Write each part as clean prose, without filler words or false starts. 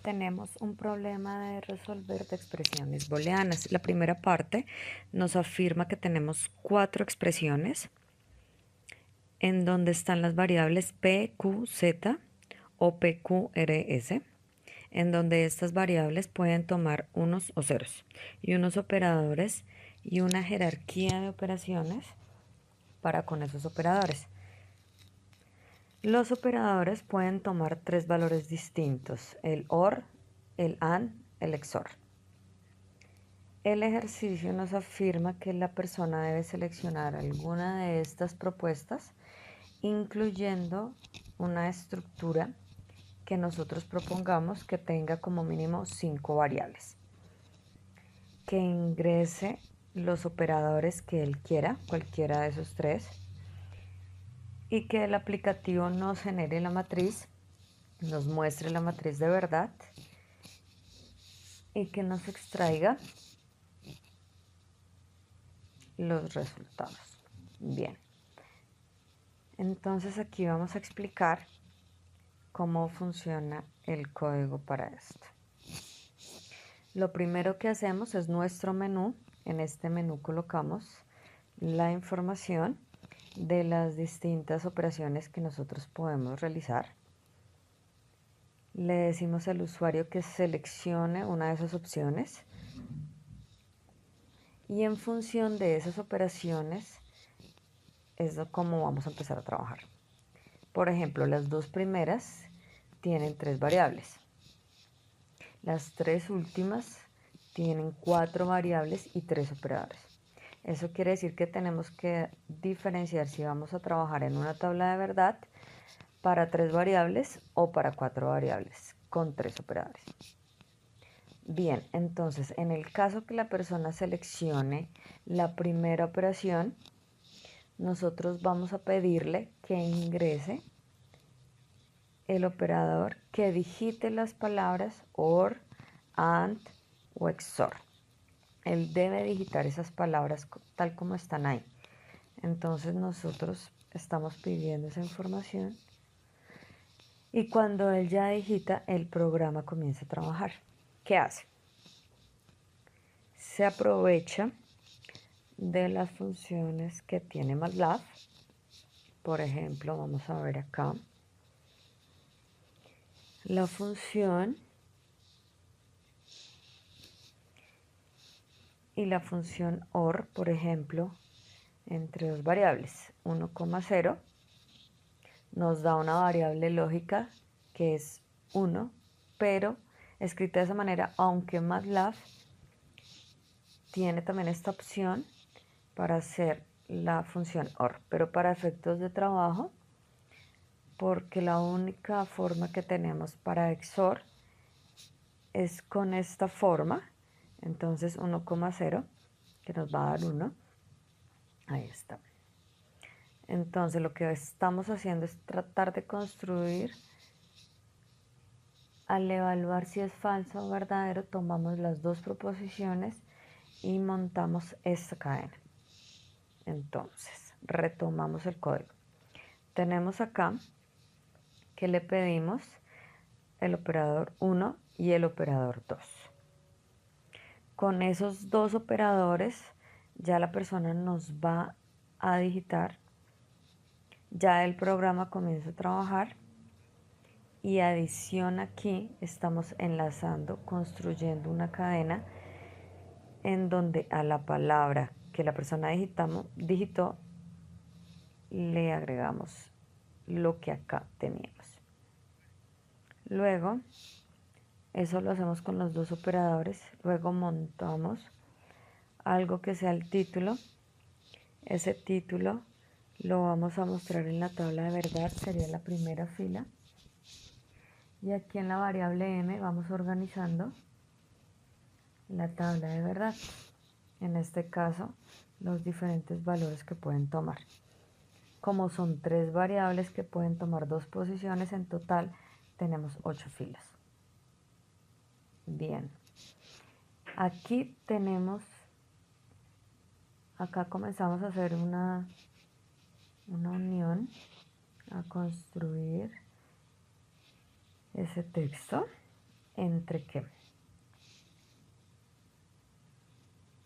tenemos un problema de resolver de expresiones booleanas. La primera parte nos afirma que tenemos 4 expresiones en donde están las variables p, q, z o p, q, r, s, en donde estas variables pueden tomar unos o ceros y unos operadores y una jerarquía de operaciones para con esos operadores. Los operadores pueden tomar 3 valores distintos: el OR, el AND, el XOR. El ejercicio nos afirma que la persona debe seleccionar alguna de estas propuestas, incluyendo una estructura que nosotros propongamos que tenga como mínimo 5 variables, que ingrese los operadores que él quiera, cualquiera de esos 3, y que el aplicativo nos genere la matriz, nos muestre la matriz de verdad y que nos extraiga los resultados. Bien, entonces aquí vamos a explicar cómo funciona el código para esto. Lo primero que hacemos es nuestro menú. En este menú colocamos la información de las distintas operaciones que nosotros podemos realizar. Le decimos al usuario que seleccione una de esas opciones y en función de esas operaciones es como vamos a empezar a trabajar. Por ejemplo, las 2 primeras tienen 3 variables. Las 3 últimas tienen 4 variables y 3 operadores. Eso quiere decir que tenemos que diferenciar si vamos a trabajar en una tabla de verdad para 3 variables o para 4 variables con 3 operadores. Bien, entonces en el caso que la persona seleccione la primera operación, nosotros vamos a pedirle que ingrese el operador que digite las palabras OR, AND o XOR. Él debe digitar esas palabras tal como están ahí. Entonces nosotros estamos pidiendo esa información y cuando él ya digita, el programa comienza a trabajar. ¿Qué hace? Se aprovecha de las funciones que tiene MATLAB. Por ejemplo, vamos a ver acá la función y la función OR, por ejemplo, entre 2 variables, 1,0 nos da una variable lógica que es 1, pero escrita de esa manera, aunque MATLAB tiene también esta opción para hacer la función OR, pero para efectos de trabajo, porque la única forma que tenemos para XOR es con esta forma, entonces 1,0 que nos va a dar 1, ahí está. Entonces lo que estamos haciendo es tratar de construir, al evaluar si es falso o verdadero, tomamos las 2 proposiciones y montamos esta cadena. Entonces, retomamos el código. Tenemos acá que le pedimos el operador 1 y el operador 2. Con esos 2 operadores ya la persona nos va a digitar, ya el programa comienza a trabajar y adición aquí estamos enlazando, construyendo una cadena en donde a la palabra que la persona digitó le agregamos lo que acá teníamos. Luego, eso lo hacemos con los 2 operadores. Luego montamos algo que sea el título. Ese título lo vamos a mostrar en la tabla de verdad, sería la primera fila. Y aquí en la variable m vamos organizando la tabla de verdad. En este caso, los diferentes valores que pueden tomar. Como son 3 variables que pueden tomar 2 posiciones, en total tenemos 8 filas. Bien. Aquí tenemos, acá comenzamos a hacer una unión, a construir ese texto. ¿Entre qué?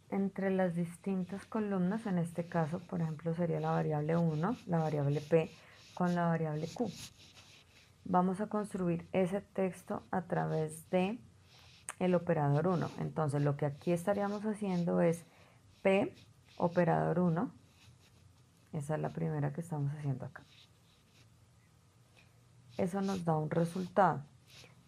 Entre las distintas columnas, en este caso, por ejemplo, sería la variable 1, la variable P con la variable Q. Vamos a construir ese texto a través de el operador 1. Entonces, lo que aquí estaríamos haciendo es P, operador 1. Esa es la primera que estamos haciendo acá. Eso nos da un resultado.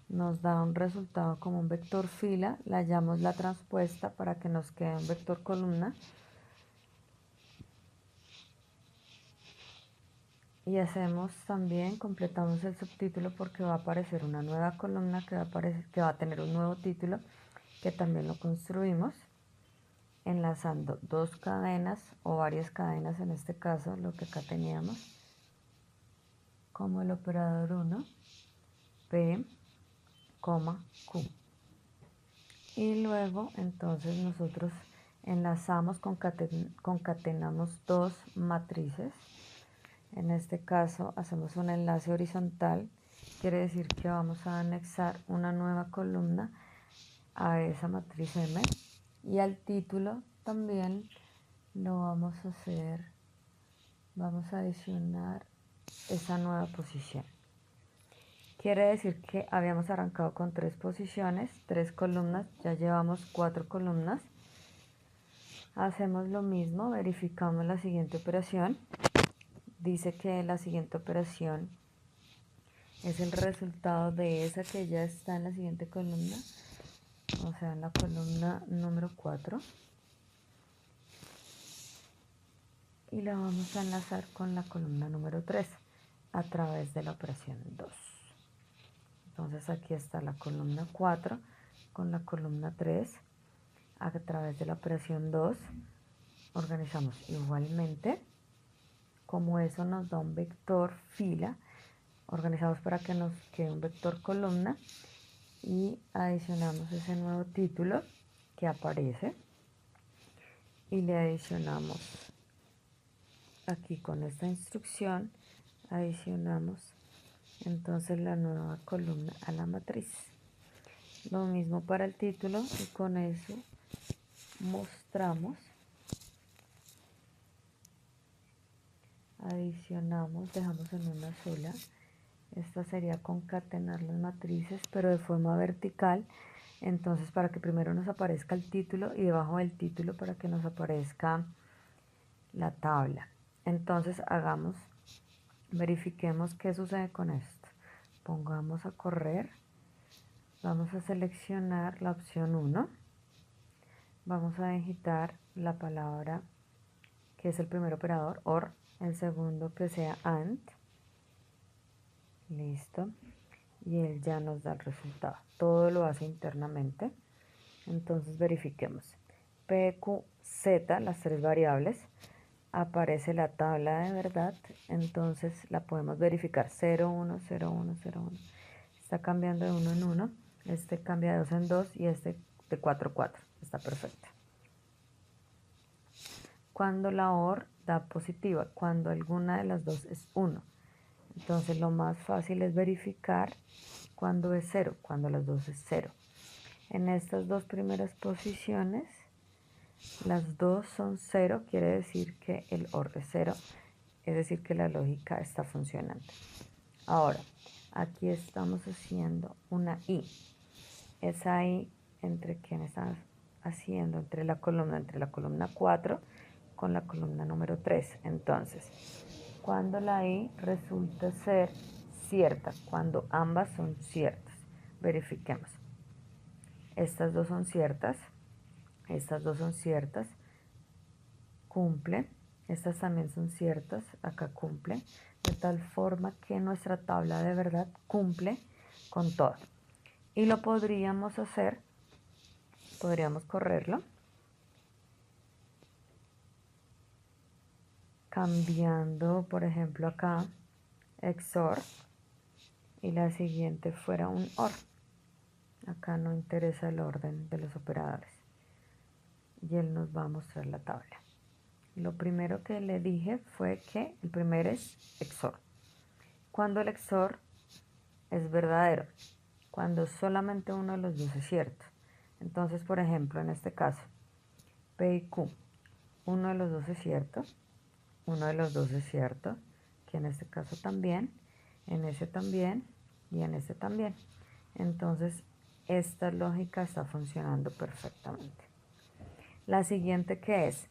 Nos da un resultado como un vector fila, le hallamos la transpuesta para que nos quede un vector columna. Y hacemos también, completamos el subtítulo porque va a aparecer una nueva columna que va a tener un nuevo título, que también lo construimos enlazando dos cadenas o varias cadenas, en este caso lo que acá teníamos como el operador 1, P, Q. Y luego entonces nosotros enlazamos, concatenamos dos matrices. En este caso hacemos un enlace horizontal, quiere decir que vamos a anexar una nueva columna a esa matriz M, y al título también lo vamos a hacer, vamos a adicionar esa nueva posición. Quiere decir que habíamos arrancado con 3 posiciones, 3 columnas, ya llevamos 4 columnas. Hacemos lo mismo, verificamos la siguiente operación. Dice que la siguiente operación es el resultado de esa que ya está en la siguiente columna, o sea, en la columna número 4. Y la vamos a enlazar con la columna número 3 a través de la operación 2. Entonces aquí está la columna 4 con la columna 3 a través de la operación 2. Organizamos igualmente. Como eso nos da un vector fila, organizamos para que nos quede un vector columna y adicionamos ese nuevo título que aparece y le adicionamos aquí con esta instrucción, adicionamos entonces la nueva columna a la matriz. Lo mismo para el título, y con eso mostramos, adicionamos, dejamos en una sola. Esta sería concatenar las matrices, pero de forma vertical. Entonces, para que primero nos aparezca el título y debajo del título para que nos aparezca la tabla. Entonces, verifiquemos qué sucede con esto. Pongamos a correr. Vamos a seleccionar la opción 1. Vamos a digitar la palabra que es el primer operador, OR, el segundo que sea AND. Listo. Y él ya nos da el resultado. Todo lo hace internamente. Entonces verifiquemos. P, Q, Z, las 3 variables. Aparece la tabla de verdad. Entonces la podemos verificar. 0, 1, 0, 1, 0, 1. Está cambiando de 1 en 1. Este cambia de 2 en 2 y este de 4 en 4. Está perfecto. Cuando la OR da positiva, cuando alguna de las dos es 1. Entonces lo más fácil es verificar cuando es 0, cuando las dos es 0. En estas dos primeras posiciones, las dos son 0, quiere decir que el OR es 0, es decir que la lógica está funcionando. Ahora, aquí estamos haciendo una I. Esa I, ¿entre quién estamos haciendo? Entre la columna 4 con la columna número 3. Entonces, cuando la I resulta ser cierta, cuando ambas son ciertas, verifiquemos. Estas dos son ciertas, estas dos son ciertas, cumple, estas también son ciertas, acá cumple, de tal forma que nuestra tabla de verdad cumple con todo. Y lo podríamos hacer, podríamos correrlo, cambiando, por ejemplo, acá, XOR, y la siguiente fuera un OR. Acá no interesa el orden de los operadores. Y él nos va a mostrar la tabla. Lo primero que le dije fue que el primero es XOR. Cuando el XOR es verdadero, cuando solamente uno de los dos es cierto. Entonces, por ejemplo, en este caso, P y Q, uno de los dos es cierto, uno de los dos es cierto, que en este caso también, en ese también y en este también. Entonces, esta lógica está funcionando perfectamente. La siguiente, que es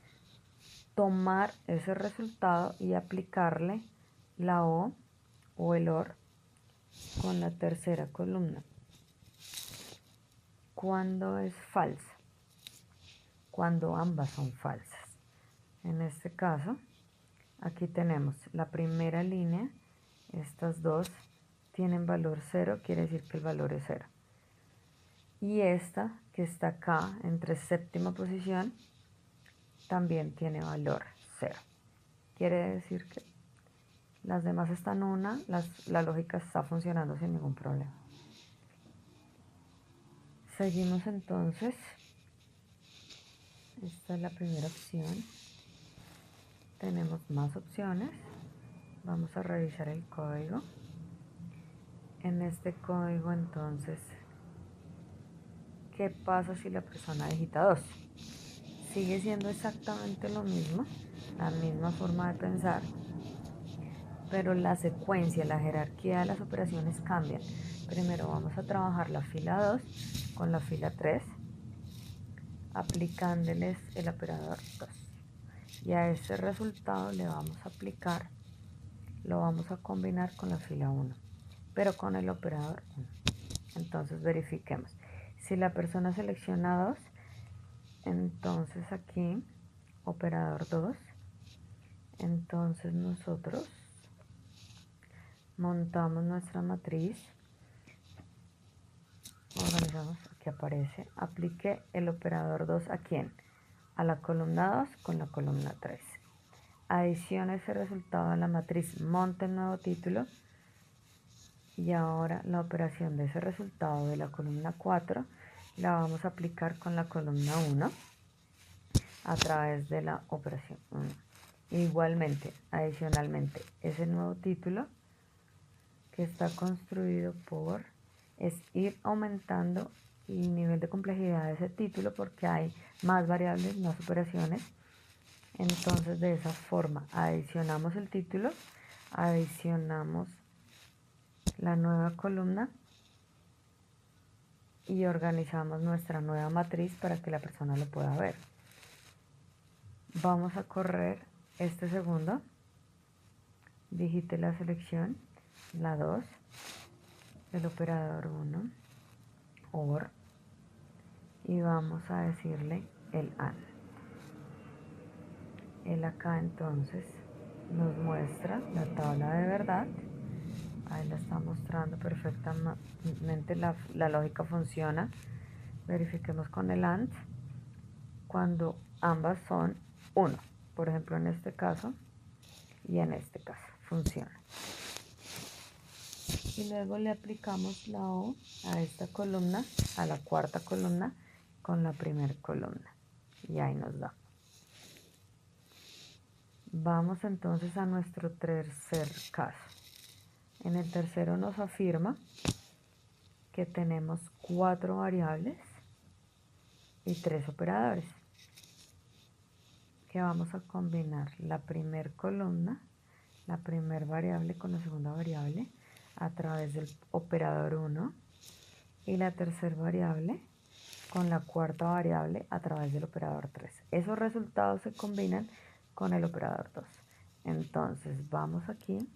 tomar ese resultado y aplicarle la o el OR con la tercera columna. ¿Cuándo es falsa? Cuando ambas son falsas. En este caso, aquí tenemos la primera línea, estas dos tienen valor 0, quiere decir que el valor es 0. Y esta que está acá, entre séptima posición, también tiene valor 0. Quiere decir que las demás están la lógica está funcionando sin ningún problema. Seguimos entonces. Esta es la primera opción. Tenemos más opciones. Vamos a revisar el código. En este código entonces, ¿qué pasa si la persona digita 2? Sigue siendo exactamente lo mismo, la misma forma de pensar, pero la secuencia, la jerarquía de las operaciones cambian. Primero vamos a trabajar la fila 2 con la fila 3, aplicándoles el operador 2. Y a ese resultado le vamos a aplicar, lo vamos a combinar con la fila 1, pero con el operador 1. Entonces verifiquemos. Si la persona selecciona 2, entonces aquí, operador 2, entonces nosotros montamos nuestra matriz, organizamos, aquí aparece, aplique el operador 2 ¿a quién? A la columna 2 con la columna 3. Adicione ese resultado a la matriz, monte el nuevo título y ahora la operación de ese resultado de la columna 4 la vamos a aplicar con la columna 1 a través de la operación 1. Igualmente, adicionalmente, ese nuevo título que está construido es ir aumentando el nivel de complejidad de ese título porque hay más variables, más operaciones. Entonces, de esa forma, adicionamos el título, adicionamos la nueva columna y organizamos nuestra nueva matriz para que la persona lo pueda ver. Vamos a correr este segundo, digite la selección, la 2, el operador 1, OR, y vamos a decirle el AND. Él acá entonces nos muestra la tabla de verdad, ahí la está mostrando perfectamente, la lógica funciona. Verifiquemos con el AND cuando ambas son 1, por ejemplo en este caso y en este caso, funciona. Y luego le aplicamos la O a esta columna, a la cuarta columna con la primera columna y ahí nos da. Vamos entonces a nuestro tercer caso. En el tercero nos afirma que tenemos 4 variables y 3 operadores, que vamos a combinar la primera columna, la primera variable con la segunda variable a través del operador 1 y la tercera variable con la cuarta variable a través del operador 3. Esos resultados se combinan con el operador 2. Entonces vamos aquí,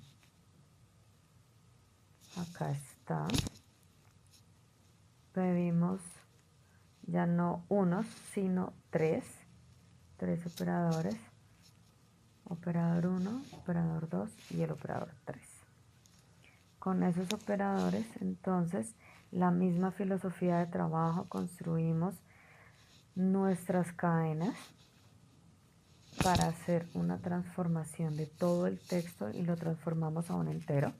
acá está, pedimos ya no unos sino 3 operadores, operador 1, operador 2 y el operador 3. Con esos operadores entonces la misma filosofía de trabajo, construimos nuestras cadenas para hacer una transformación de todo el texto y lo transformamos a un entero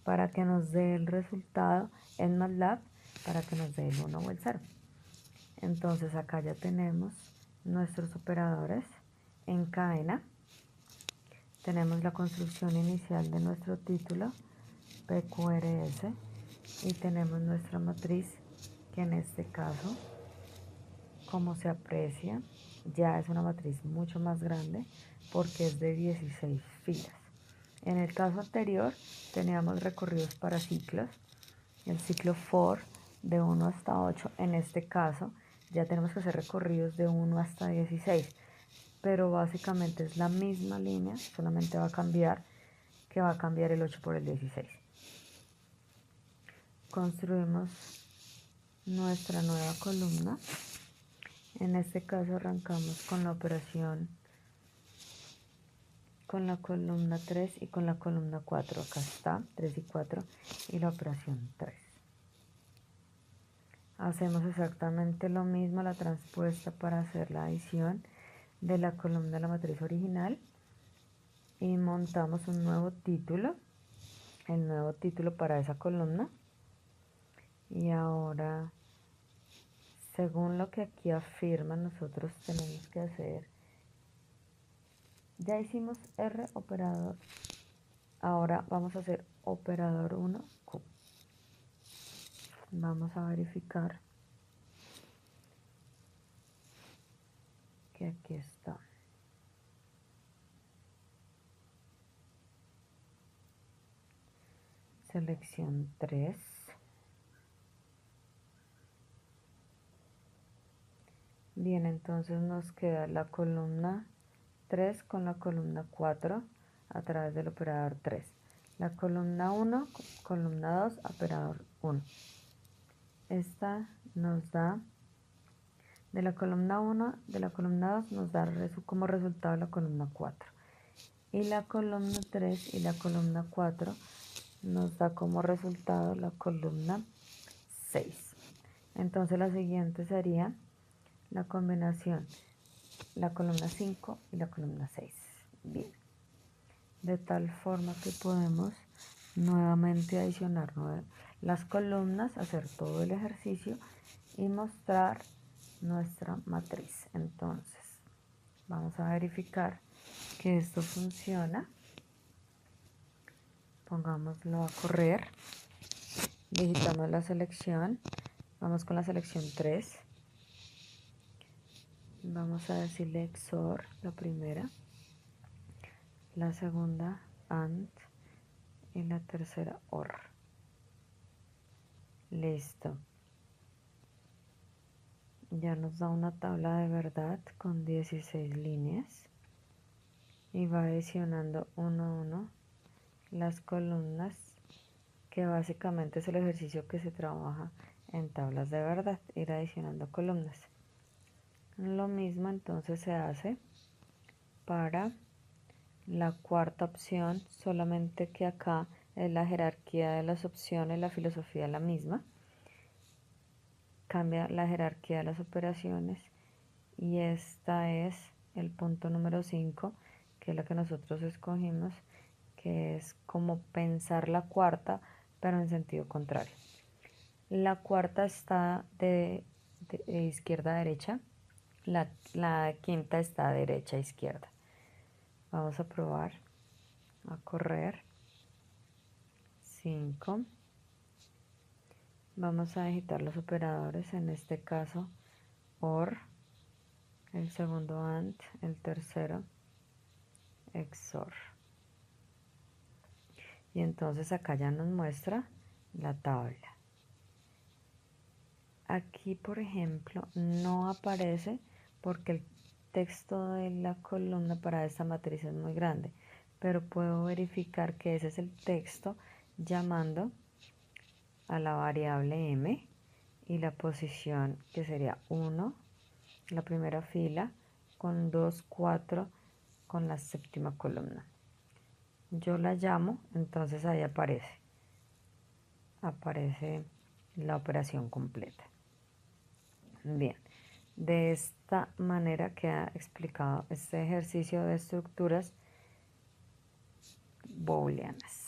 para que nos dé el resultado en MATLAB, para que nos dé el 1 o el 0. Entonces acá ya tenemos nuestros operadores en cadena. Tenemos la construcción inicial de nuestro título, PQRS, y tenemos nuestra matriz, que en este caso, como se aprecia, ya es una matriz mucho más grande porque es de 16 filas. En el caso anterior teníamos recorridos para ciclos, el ciclo for de 1 hasta 8. En este caso ya tenemos que hacer recorridos de 1 hasta 16, pero básicamente es la misma línea, solamente va a cambiar el 8 por el 16. Construimos nuestra nueva columna. En este caso arrancamos con la operación, con la columna 3 y con la columna 4. Acá está 3 y 4 y la operación 3. Hacemos exactamente lo mismo, la transpuesta, para hacer la adición de la columna de la matriz original, y montamos un nuevo título, el nuevo título para esa columna. Y ahora, según lo que aquí afirma, nosotros tenemos que hacer, ya hicimos R operador, ahora vamos a hacer operador 1 Q. Vamos a verificar que aquí está. Selección 3. Bien, entonces nos queda la columna 3 con la columna 4 a través del operador 3. La columna 1, columna 2, operador 1. Esta nos da, de la columna 1, de la columna 2 nos da como resultado la columna 4. Y la columna 3 y la columna 4 nos da como resultado la columna 6. Entonces la siguiente sería la combinación, la columna 5 y la columna 6. Bien, de tal forma que podemos nuevamente adicionar las columnas, hacer todo el ejercicio y mostrar nuestra matriz. Entonces vamos a verificar que esto funciona. Pongámoslo a correr, digitamos la selección, vamos con la selección 3, vamos a decirle XOR, la primera, la segunda AND y la tercera OR. Listo. Ya nos da una tabla de verdad con 16 líneas y va adicionando uno a uno las columnas, que básicamente es el ejercicio que se trabaja en tablas de verdad, ir adicionando columnas. Lo mismo entonces se hace para la cuarta opción, solamente que acá es la jerarquía de las opciones, la filosofía es la misma. Cambia la jerarquía de las operaciones y esta es el punto número 5, que es la que nosotros escogimos, que es como pensar la cuarta, pero en sentido contrario. La cuarta está de izquierda a derecha, la quinta está de derecha a izquierda. Vamos a probar a correr. 5. Vamos a digitar los operadores, en este caso OR, el segundo AND, el tercero XOR. Y entonces acá ya nos muestra la tabla. Aquí, por ejemplo, no aparece porque el texto de la columna para esta matriz es muy grande, pero puedo verificar que ese es el texto llamando a la variable m y la posición, que sería 1, la primera fila, con 2, 4, con la séptima columna. Yo la llamo, entonces ahí aparece la operación completa. Bien, de esta manera queda explicado este ejercicio de estructuras booleanas.